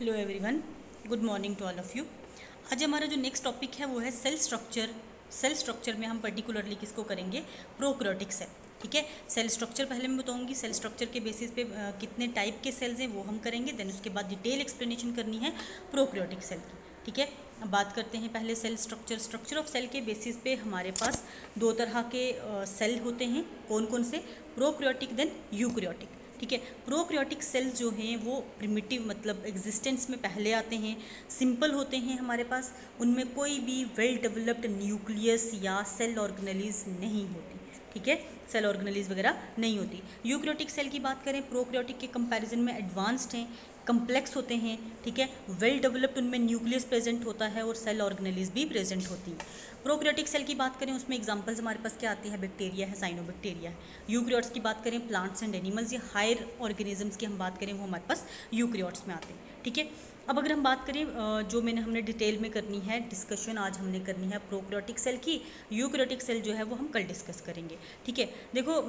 Hello everyone, good morning to all of you. आज हमारा जो नेक्स्ट टॉपिक है वो है सेल स्ट्रक्चर। सेल स्ट्रक्चर में हम पर्टिकुलरली किसको करेंगे? Prokaryotic cell. ठीक है, सेल स्ट्रक्चर पहले मैं बताऊंगी, सेल स्ट्रक्चर के बेसिस पे कितने टाइप के सेल्स हैं वो हम करेंगे। देन उसके बाद डिटेल एक्सप्लेनेशन करनी है प्रोकैरियोटिक सेल की। ठीक है, अब बात करते हैं पहले cell structure. Structure of cell के बेसिस पे हमारे पास दो तरह के सेल होते हैं। कौन कौन से? Prokaryotic then eukaryotic. ठीक है, प्रोकैरियोटिक सेल्स जो हैं वो प्रिमिटिव मतलब एग्जिस्टेंस में पहले आते हैं, सिंपल होते हैं हमारे पास, उनमें कोई भी वेल डेवलप्ड न्यूक्लियस या सेल ऑर्गेनेलीज नहीं होती। ठीक है, सेल ऑर्गेनेलीज वगैरह नहीं होती। यूकैरियोटिक सेल की बात करें, प्रोकैरियोटिक के कंपैरिजन में एडवांस्ड हैं, कम्प्लेक्स होते हैं। ठीक है, वेल डेवलप्ड उनमें न्यूक्लियस प्रेजेंट होता है और सेल ऑर्गेनेलीज भी प्रेजेंट होती हैं। प्रोकैरियोटिक सेल की बात करें, उसमें एग्जांपल्स हमारे पास क्या आती है? बैक्टीरिया है, साइनोबैक्टीरिया है। यूकैरियोट्स की बात करें, प्लांट्स एंड एनिमल्स या हायर ऑर्गेनिजम्स की हम बात करें, वो हमारे पास यूकैरियोट्स में आते हैं। ठीक है, अब अगर हम बात करें जो हमने डिटेल में करनी है डिस्कशन, आज हमने करनी है प्रोकैरियोटिक सेल की। यूकैरियोटिक सेल जो है वो हम कल डिस्कस करेंगे। ठीक है, देखो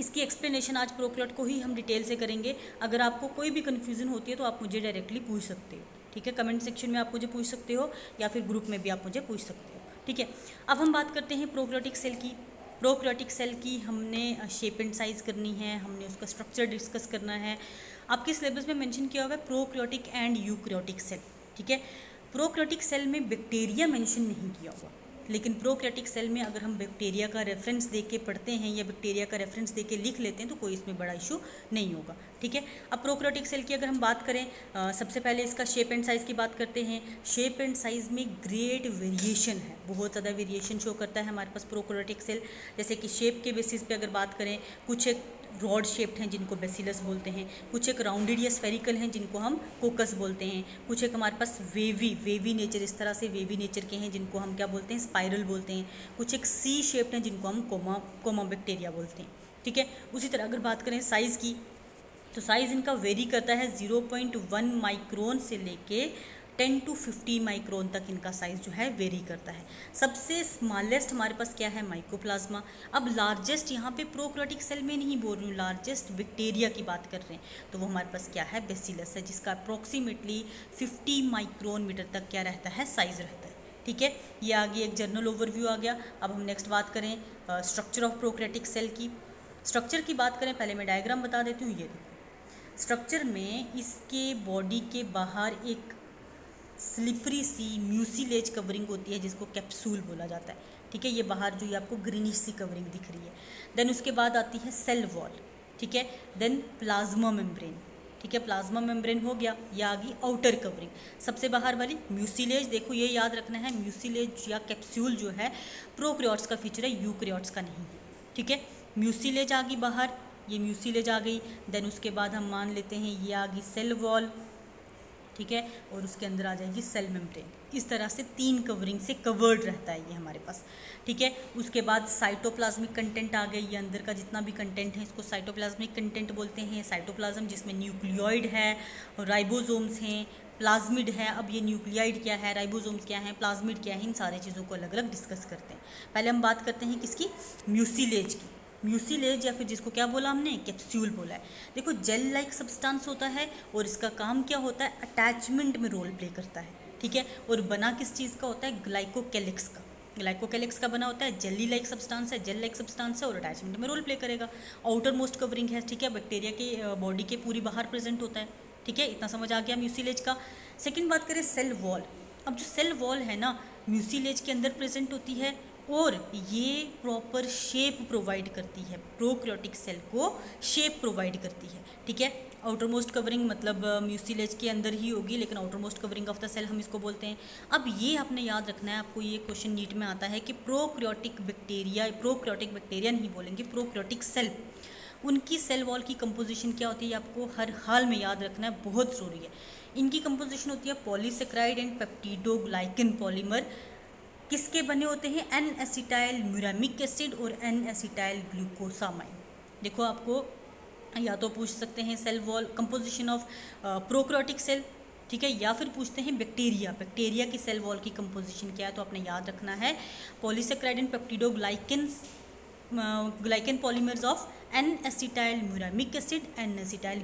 इसकी एक्सप्लेनेशन आज प्रोकैरियोट को ही हम डिटेल से करेंगे। अगर आपको कोई भी कन्फ्यूजन होती है तो आप मुझे डायरेक्टली पूछ सकते हो। ठीक है, कमेंट सेक्शन में आप मुझे पूछ सकते हो या फिर ग्रुप में भी आप मुझे पूछ सकते हो। ठीक है, अब हम बात करते हैं प्रोकैरियोटिक सेल की। प्रोकैरियोटिक सेल की हमने शेप एंड साइज़ करनी है, हमने उसका स्ट्रक्चर डिस्कस करना है। आपके सिलेबस में मेंशन किया हुआ है प्रोकैरियोटिक एंड यूकैरियोटिक सेल। ठीक है, प्रोकैरियोटिक सेल में बैक्टीरिया मेंशन नहीं किया हुआ, लेकिन प्रोकैरियोटिक सेल में अगर हम बैक्टीरिया का रेफरेंस दे के पढ़ते हैं या बैक्टीरिया का रेफरेंस दे के लिख लेते हैं तो कोई इसमें बड़ा इशू नहीं होगा। ठीक है, अब प्रोकैरियोटिक सेल की अगर हम बात करें, सबसे पहले इसका शेप एंड साइज़ की बात करते हैं। शेप एंड साइज़ में ग्रेट वेरिएशन है, बहुत ज़्यादा वेरिएशन शो करता है हमारे पास प्रोकैरियोटिक सेल। जैसे कि शेप के बेसिस पे अगर बात करें, कुछ एक रॉड शेप्ड हैं जिनको बेसिलस बोलते हैं, कुछ एक राउंडेड या स्फेरिकल हैं जिनको हम कोकस बोलते हैं, कुछ एक हमारे पास वेवी नेचर, इस तरह से वेवी नेचर के हैं जिनको हम क्या बोलते हैं? स्पाइरल बोलते हैं, कुछ एक सी शेप्ड हैं जिनको हम कोमा बैक्टीरिया बोलते हैं। ठीक है, उसी तरह अगर बात करें साइज़ की, तो साइज़ इनका वेरी करता है 0.1 माइक्रोन से लेके 10 to 50 माइक्रोन तक इनका साइज़ जो है वेरी करता है। सबसे स्मॉलेस्ट हमारे पास क्या है? माइकोप्लाज्मा। अब लार्जेस्ट यहाँ पे प्रोकैरियोटिक सेल में नहीं बोल रही हूँ, लार्जेस्ट बैक्टीरिया की बात कर रहे हैं, तो वो हमारे पास क्या है? बेसिलस है, जिसका अप्रॉक्सीमेटली 50 माइक्रोन मीटर तक क्या रहता है? साइज़ रहता है। ठीक है, ये आगे एक जनरल ओवरव्यू आ गया। अब हम नेक्स्ट बात करें स्ट्रक्चर ऑफ प्रोकैरियोटिक सेल की। स्ट्रक्चर की बात करें, पहले मैं डायग्राम बता देती हूँ। ये देखो, स्ट्रक्चर में इसके बॉडी के बाहर एक स्लिपरी सी म्यूसिलेज कवरिंग होती है जिसको कैप्सूल बोला जाता है। ठीक है, ये बाहर जो ये आपको ग्रीनिश सी कवरिंग दिख रही है। देन उसके बाद आती है सेल वॉल। ठीक है, देन प्लाज्मा मेम्ब्रेन। ठीक है, प्लाज्मा मेम्ब्रेन हो गया, ये आ गई आउटर कवरिंग। सबसे बाहर वाली म्यूसिलेज, देखो ये याद रखना है, म्यूसिलेज या कैप्सूल जो है प्रोकैरियोट्स का फीचर है, यूकैरियोट्स का नहीं है। ठीक है, म्यूसिलेज आ गई बाहर, ये म्यूसिलेज आ गई। देन उसके बाद हम मान लेते हैं ये आ गई सेल वॉल। ठीक है, और उसके अंदर आ जाएगी सेल मेम्ब्रेन। इस तरह से 3 कवरिंग से कवर्ड रहता है ये हमारे पास। ठीक है, उसके बाद साइटोप्लाज्मिक कंटेंट आ गई। ये अंदर का जितना भी कंटेंट है इसको साइटोप्लाज्मिक कंटेंट बोलते हैं। साइटोप्लाज्म जिसमें न्यूक्लियोइड है, राइबोसोम्स हैं, प्लाज्मिड है। अब ये न्यूक्लियोइड क्या है, राइबोसोम्स क्या है, प्लाज्मिड क्या है, इन सारी चीज़ों को अलग अलग डिस्कस करते हैं। पहले हम बात करते हैं किसकी? म्यूसिलेज की। म्यूसिलेज या फिर जिसको क्या बोला हमने? कैप्सूल बोला है। देखो, जेल लाइक सब्सटेंस होता है और इसका काम क्या होता है? अटैचमेंट में रोल प्ले करता है। ठीक है, और बना किस चीज़ का होता है? ग्लाइकोकैलिक्स का। ग्लाइकोकैलिक्स का बना होता है, जेली लाइक सब्सटेंस है, जेल लाइक सब्सटेंस है और अटैचमेंट में रोल प्ले करेगा। आउटर मोस्ट कवरिंग है। ठीक है, बैक्टीरिया के बॉडी के पूरी बाहर प्रेजेंट होता है। ठीक है, इतना समझ आ गया म्यूसिलेज का। सेकेंड बात करें सेल वॉल। अब जो सेल वॉल है ना, म्यूसिलेज के अंदर प्रेजेंट होती है और ये प्रॉपर शेप प्रोवाइड करती है, प्रोकैरियोटिक सेल को शेप प्रोवाइड करती है। ठीक है, आउटर मोस्ट कवरिंग मतलब म्यूसिलेज के अंदर ही होगी, लेकिन outermost covering of the cell हम इसको बोलते हैं। अब ये आपने याद रखना है, आपको ये क्वेश्चन नीट में आता है कि प्रोकैरियोटिक बैक्टीरिया नहीं बोलेंगे, प्रोकैरियोटिक सेल, उनकी सेल वॉल की कंपोजिशन क्या होती है आपको हर हाल में याद रखना है, बहुत ज़रूरी है। इनकी कंपोजिशन होती है पॉलीसेक्राइड एंड पेप्टिडोग्लाइकन पॉलीमर। किसके बने होते हैं? एन एसिटाइल म्यूरामिक एसिड और एन एसिटाइल ग्लूकोसामाइन। देखो, आपको या तो पूछ सकते हैं cell wall composition of prokaryotic cell, ठीक है, या फिर पूछते हैं बैक्टीरिया की सेल वॉल की कंपोजिशन क्या है, तो आपने याद रखना है polysaccharide and peptidoglycan polymers of N acetyl muramic acid, N acetyl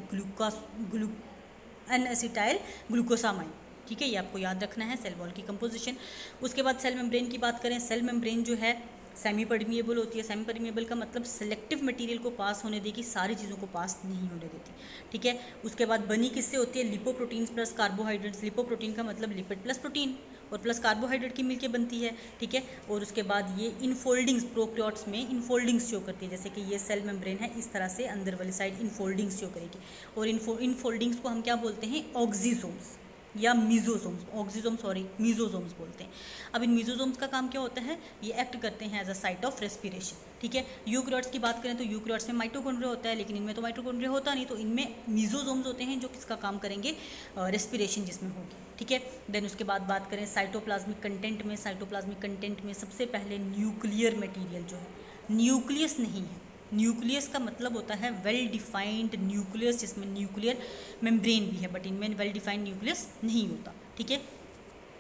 N-एसिटाइल ग्लूकोसामाइन। ठीक है, ये आपको याद रखना है सेल वॉल की कंपोजिशन। उसके बाद सेल मेम्ब्रेन की बात करें, सेल मेम्ब्रेन जो है सेमी परमिएबल होती है। सेमी परमिएबल का मतलब सेलेक्टिव मटेरियल को पास होने देगी, सारी चीज़ों को पास नहीं होने देती। ठीक है, उसके बाद बनी किससे होती है? Lipoproteins plus carbohydrates. लिपोप्रोटीन का मतलब लिपिड प्लस प्रोटीन और प्लस कार्बोहाइड्रेट की मिलके बनती है। ठीक है, और उसके बाद ये इनफोल्डिंग्स, प्रोकैरियोट्स में इनफोल्डिंग्स शो करती है। जैसे कि ये सेल मेम्ब्रेन है, इस तरह से अंदर वाली साइड इनफोल्डिंग्स शो करेगी। और इनफोल्डिंग्स को हम क्या बोलते हैं? ऑक्सीसोम्स या मीजोसोम्स। ऑक्सीसोम सॉरी, मीजोसोम्स बोलते हैं। अब इन मीजोसोम्स का काम क्या होता है? ये एक्ट करते हैं as a site of respiration. ठीक है, यूकैरियोट्स की बात करें तो यूकैरियोट्स में माइटोकॉन्ड्रिया होता है, लेकिन इनमें तो माइटोकॉन्ड्रिया होता नहीं, तो इनमें मीजोसोम्स होते हैं जो किसका काम करेंगे? रेस्पिरेशन जिसमें होगी। ठीक है, देन उसके बाद बात करें साइटोप्लाज्मिक कंटेंट में। साइटोप्लाज्मिक कंटेंट में सबसे पहले न्यूक्लियर मटीरियल जो है, न्यूक्लियस नहीं है। न्यूक्लियस का मतलब होता है वेल डिफाइंड न्यूक्लियस, जिसमें न्यूक्लियर मेम्ब्रेन भी है, बट इनमें वेल डिफाइंड न्यूक्लियस नहीं होता। ठीक है,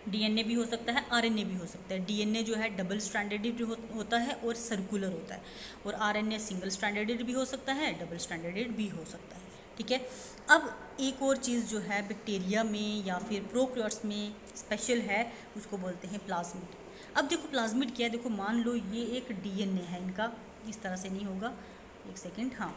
डीएनए भी हो सकता है, आरएनए भी हो सकता है। डीएनए जो है डबल स्ट्रैंडेड होता है और सर्कुलर होता है, और आरएनए सिंगल स्ट्रैंडेड भी हो सकता है, डबल स्ट्रैंडेड भी हो सकता है। ठीक है, अब एक और चीज़ जो है बैक्टीरिया में या फिर प्रोकैरियोट्स में स्पेशल है, उसको बोलते हैं प्लाज्मिड। अब देखो प्लाज्मिड क्या है, देखो मान लो ये एक डीएनए है, इनका इस तरह से नहीं होगा, एक सेकेंड, हाँ,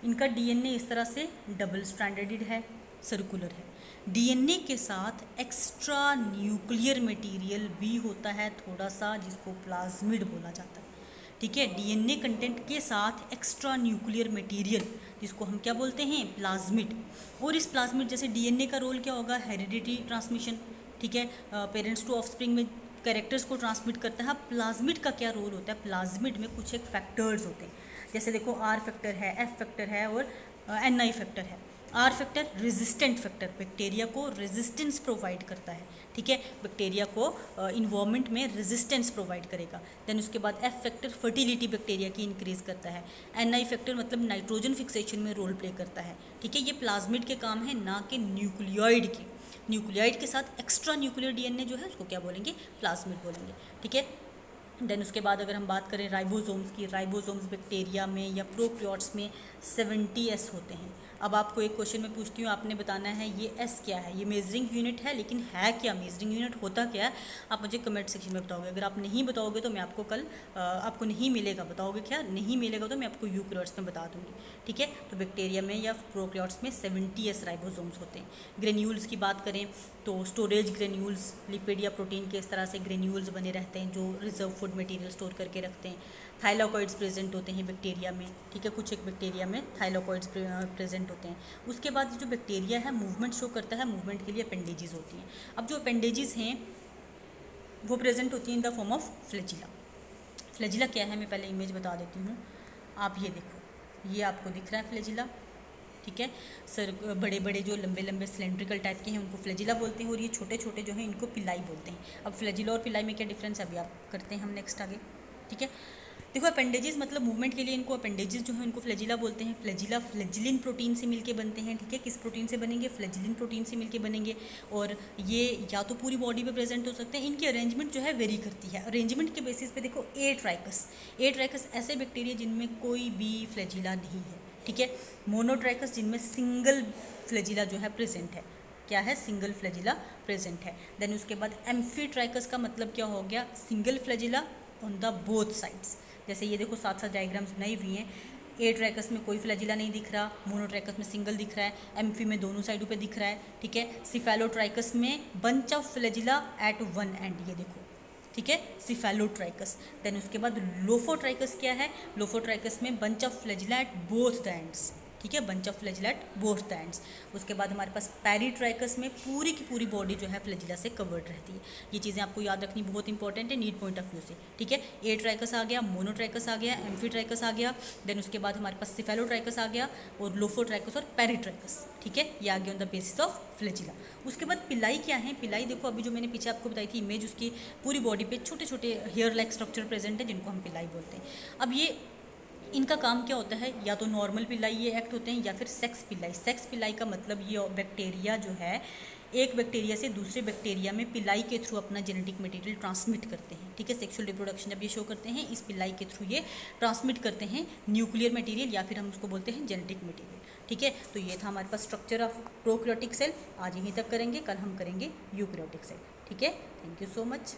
इनका डीएनए इस तरह से डबल स्ट्रैंडेड है, सर्कुलर है। डीएनए के साथ एक्स्ट्रा न्यूक्लियर मटेरियल भी होता है थोड़ा सा, जिसको प्लाज्मिड बोला जाता है। ठीक है, डीएनए कंटेंट के साथ एक्स्ट्रा न्यूक्लियर मटेरियल, जिसको हम क्या बोलते हैं? प्लाज्मिड। और इस प्लाज्मिड, जैसे डीएनए का रोल क्या होगा? Heredity transmission. ठीक है, पेरेंट्स टू ऑफस्प्रिंग में कैरेक्टर्स को ट्रांसमिट करता है। प्लाज्मिड का क्या रोल होता है? प्लाज्मिड में कुछ एक फैक्टर्स होते हैं, जैसे देखो आर फैक्टर है, एफ फैक्टर है और एन आई फैक्टर है। R factor resistant factor, bacteria को रेजिस्टेंस प्रोवाइड करता है। ठीक है, बैक्टीरिया को इन्वायरमेंट में रेजिस्टेंस प्रोवाइड करेगा। देन उसके बाद एफ फैक्टर फर्टिलिटी बैक्टीरिया की इंक्रीज करता है। एन आई फैक्टर मतलब नाइट्रोजन फिक्सेशन में रोल प्ले करता है। ठीक है, ये प्लाज्मिड के काम है, ना कि न्यूक्लियोइड के। न्यूक्लियोइड के साथ एक्स्ट्रा न्यूक्लियर डीएनए जो है उसको क्या बोलेंगे? प्लाज्मिड बोलेंगे। ठीक है, देन उसके बाद अगर हम बात करें राइबोसोम्स की, राइबोसोम्स बैक्टीरिया में या प्रोकैरियोट्स में 70S होते हैं। अब आपको एक क्वेश्चन में पूछती हूँ, आपने बताना है ये एस क्या है। ये मेजरिंग यूनिट है, लेकिन है क्या? मेजरिंग यूनिट होता क्या है? आप मुझे कमेंट सेक्शन में बताओगे। अगर आप नहीं बताओगे तो मैं आपको कल आपको नहीं मिलेगा। बताओगे क्या? नहीं मिलेगा तो मैं आपको यूकैरियोट्स में बता दूँगी। ठीक है, तो बैक्टीरिया में या प्रोकैरियोट्स में 70S राइबोसोम्स होते हैं। ग्रेन्यूल्स की बात करें तो स्टोरेज ग्रेन्यूल्स, लिपिड या प्रोटीन के इस तरह से ग्रेन्यूल्स बने रहते हैं जो रिजर्व फूड मटेरियल स्टोर करके रखते हैं। थाइलाकॉइड्स प्रेजेंट होते हैं बैक्टीरिया में। ठीक है, कुछ एक बैक्टीरिया में थाइलाकॉइड्स प्रेजेंट होते हैं। उसके बाद जो बैक्टीरिया है मूवमेंट शो करता है, मूवमेंट के लिए अपेंडेजेस होती हैं। अब जो अपेंडेजेस हैं वो प्रेजेंट होती हैं in the form of flagella. Flagella क्या है, मैं पहले इमेज बता देती हूँ। आप ये देखो, ये आपको दिख रहा है फ्लैजिला। ठीक है, सर बड़े बड़े जो लंबे लंबे सिलेंड्रिकल टाइप के हैं उनको फ्लैजिला बोलते हैं, और ये छोटे छोटे जो हैं इनको पिलाई बोलते हैं। अब फ्लैजिला और पिलाई में क्या डिफरेंस है अभी आप करते हैं हम नेक्स्ट आगे। ठीक है, देखो अपेंडेजेस मतलब मूवमेंट के लिए इनको अपेंडेजेस जो है इनको फ्लैजिला बोलते हैं। फ्लैजिला फ्लैजिलिन प्रोटीन से मिलके बनते हैं। ठीक है, किस प्रोटीन से बनेंगे? फ्लैजिलिन प्रोटीन से मिलके बनेंगे, और ये या तो पूरी बॉडी पे प्रेजेंट हो सकते हैं। इनकी अरेंजमेंट जो है वेरी करती है। अरेंजमेंट के बेसिस पे देखो ए ट्राइकस ऐसे बैक्टीरिया जिनमें कोई भी फ्लैजिला नहीं है। ठीक है, मोनोट्राइकस जिनमें सिंगल फ्लैजिला जो है प्रेजेंट है। क्या है? सिंगल फ्लैजिला प्रेजेंट है। देन उसके बाद एम्फीट्राइकस का मतलब क्या हो गया? Single flagella on the both sides. जैसे ये देखो साथ साथ डायग्राम्स बनाई हुई हैं। ए ट्रैकस में कोई फ्लैजिला नहीं दिख रहा, मोनोट्राइकस में सिंगल दिख रहा है, एम्फी में दोनों साइडों पे दिख रहा है। ठीक है, सिफेलोट्राइकस में bunch of flagella at one end, ये देखो। ठीक है, सिफेलोट्राइकस। देन उसके बाद लोफोट्राइकस क्या है? लोफोट्राइकस में bunch of flagella at both the ends. ठीक है, bunch of flagella at both the ends. उसके बाद हमारे पास पेरीट्राइकस में पूरी की पूरी बॉडी जो है फ्लैजिला से कवर्ड रहती है। ये चीज़ें आपको याद रखनी बहुत इंपॉर्टेंट है नीट पॉइंट ऑफ व्यू से। ठीक है, ए ट्राइकस आ गया, मोनोट्राइकस आ गया, एम्फीट्राइकस आ गया। देन उसके बाद हमारे पास सिफेलोट्राइकस आ गया, और लोफोट्राइकस और पेरीट्राइकस। ठीक है, ये आ गया on the basis of flagella. उसके बाद पिलाई क्या है? पिलाई देखो, अभी जो मैंने पीछे आपको बताई थी इमेज, उसकी पूरी बॉडी पे छोटे छोटे हेयर लाइक स्ट्रक्चर प्रेजेंट है जिनको हम पिलाई बोलते हैं। अब ये इनका काम क्या होता है, या तो नॉर्मल पिलाई ये एक्ट होते हैं या फिर सेक्स पिलाई। सेक्स पिलाई का मतलब ये बैक्टीरिया जो है एक बैक्टीरिया से दूसरे बैक्टीरिया में पिलाई के थ्रू अपना जेनेटिक मटेरियल ट्रांसमिट करते हैं, ठीक है। सेक्सुअल रिप्रोडक्शन जब ये शो करते हैं इस पिलाई के थ्रू ये ट्रांसमिट करते हैं न्यूक्लियर मटेरियल या फिर हम उसको बोलते हैं जेनेटिक मटेरियल, ठीक है। तो ये था हमारे पास स्ट्रक्चर ऑफ प्रोकैरियोटिक सेल। आज यहीं तक करेंगे, कल हम करेंगे यूकैरियोटिक सेल, ठीक है। Thank you so much.